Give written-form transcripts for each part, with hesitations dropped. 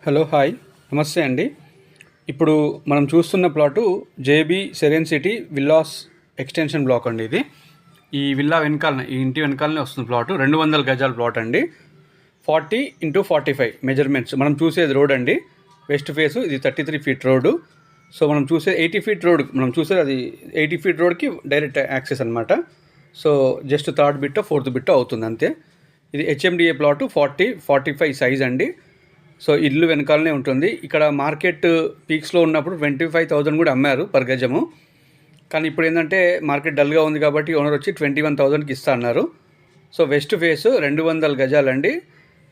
Hello hi నమస్తే అండి. ఇప్పుడు మనం చూస్తున్న plot JB serene city villas extension block అండి. ఇది ఈ విల్లా వెనకాలనే, ఈ ఇంటి వెనకాలనే వస్తుంది ప్లాటు. 200 గజాల ప్లాట్ అండి. 40x45 measurements. మనం చూసేది రోడ్ అండి, వెస్ట్ ఫేసు. ఇది 33 ఫీట్ రోడ్డు. సో మనం చూసే 80 ఫీట్ రోడ్, మనం చూసేది అది 80 ఫీట్ రోడ్కి డైరెక్ట్ యాక్సెస్ అనమాట. So just third bit fourth bit అవుతుంది అంతే. ఇది హెచ్ఎండిఏ ప్లాటు 40-45 సైజ్ అండి. సో ఇల్లు వెనకాలనే ఉంటుంది. ఇక్కడ మార్కెట్ పీక్స్లో ఉన్నప్పుడు 25,000 కూడా అమ్మారు పర్ గజము. కానీ ఇప్పుడు ఏంటంటే మార్కెట్ డల్గా ఉంది కాబట్టి ఓనర్ వచ్చి 21,000కి ఇస్తా అన్నారు. సో వెస్ట్ ఫేస్ 200 గజాలండి,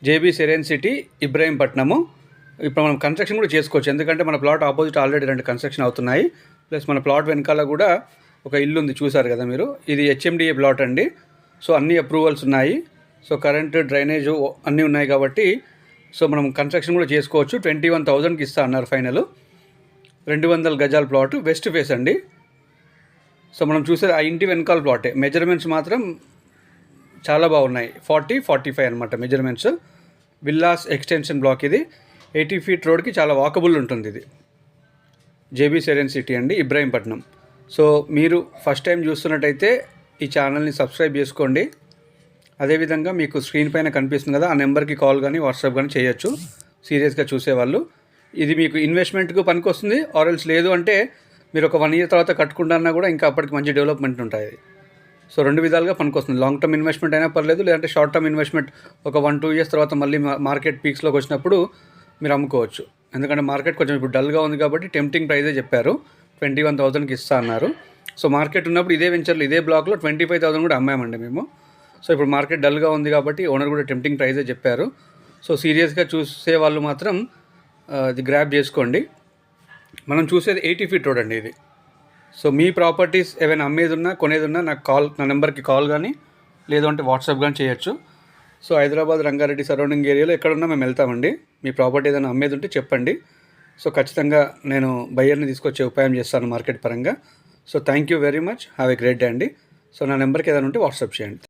జేబీ సెరెన్ సిటీ, ఇబ్రాహీంపట్నము. ఇప్పుడు మనం కన్స్ట్రక్షన్ కూడా చేసుకోవచ్చు, ఎందుకంటే మన ప్లాట్ ఆపోజిట్ ఆల్రెడీ 2 కన్స్ట్రక్షన్ అవుతున్నాయి. ప్లస్ మన ప్లాట్ వెనకాల కూడా ఒక ఇల్లు ఉంది, చూసారు కదా మీరు. ఇది హెచ్ఎండిఏ ప్లాట్ అండి. సో అన్ని అప్రూవల్స్ ఉన్నాయి. సో కరెంట్, డ్రైనేజ్ అన్నీ ఉన్నాయి కాబట్టి సో మనం కన్స్ట్రక్షన్ కూడా చేసుకోవచ్చు. 21,000కి ఇస్తా అన్నారు ఫైనల్. 200 గజాల ప్లాట్, వెస్ట్ ఫేస్ అండి. సో మనం చూసే ఆ ఇంటి వెనకాల ప్లాటే. మెజర్మెంట్స్ మాత్రం చాలా బాగున్నాయి. 40-45 అనమాట మెజర్మెంట్స్. విల్లాస్ ఎక్స్టెన్షన్ బ్లాక్ ఇది. 80 ఫీట్ రోడ్కి చాలా వాకబుల్ ఉంటుంది. ఇది జేబీ సెరెన్ సిటీ అండి, ఇబ్రాహీంపట్నం. సో మీరు ఫస్ట్ టైం చూస్తున్నట్టయితే ఈ ఛానల్ని సబ్స్క్రైబ్ చేసుకోండి. అదేవిధంగా మీకు స్క్రీన్ పైన కనిపిస్తుంది కదా, ఆ నెంబర్కి కాల్ కానీ వాట్సాప్ కానీ చేయొచ్చు సీరియస్గా చూసేవాళ్ళు. ఇది మీకు ఇన్వెస్ట్మెంట్కు పనికి వస్తుంది. ఆర్ఎల్స్ లేదు అంటే మీరు ఒక 1 ఇయర్ తర్వాత కట్టుకుంటున్నా కూడా ఇంకా అప్పటికి మంచి డెవలప్మెంట్ ఉంటుంది. సో 2 విధాలుగా పనికి వస్తుంది. లాంగ్ టర్మ్ ఇన్వెస్ట్మెంట్ అయినా పర్లేదు, లేదంటే షార్ట్ టర్మ్ ఇన్వెస్ట్మెంట్ ఒక 1-2 ఇయర్స్ తర్వాత మళ్ళీ మార్కెట్ పీక్స్లోకి వచ్చినప్పుడు మీరు అమ్ముకోవచ్చు. ఎందుకంటే మార్కెట్ కొంచెం ఇప్పుడు డల్గా ఉంది కాబట్టి టెంప్టింగ్ ప్రైజే చెప్పారు. 21,000కి ఇస్తా అన్నారు. సో మార్కెట్ ఉన్నప్పుడు ఇదే వెంచర్లో, ఇదే బ్లాక్లో 25,000 కూడా అమ్మామండి మేము. సో ఇప్పుడు మార్కెట్ డల్గా ఉంది కాబట్టి ఓనర్ కూడా టెంప్టింగ్ ప్రైజే చెప్పారు. సో సీరియస్గా చూసే వాళ్ళు మాత్రం ఇది గ్రాబ్ చేసుకోండి. మనం చూసేది 80 ఫీట్ రోడ్ అండి ఇది. సో మీ ప్రాపర్టీస్ ఏమైనా అమ్మేది ఉన్నా, కొనేది ఉన్నా నా నెంబర్కి కాల్ కానీ లేదు అంటే వాట్సాప్ కానీ చేయొచ్చు. సో హైదరాబాద్, రంగారెడ్డి సరౌండింగ్ ఏరియాలో ఎక్కడున్నా మేము వెళ్తామండి. మీ ప్రాపర్టీ ఏదైనా అమ్మేది ఉంటే చెప్పండి. సో ఖచ్చితంగా నేను బయ్యర్ని తీసుకొచ్చే ఉపాయం చేస్తాను మార్కెట్ పరంగా. So thank you very much. Have a great day అండి. సో నా నెంబర్కి ఏదైనా ఉంటే వాట్సాప్ చేయండి.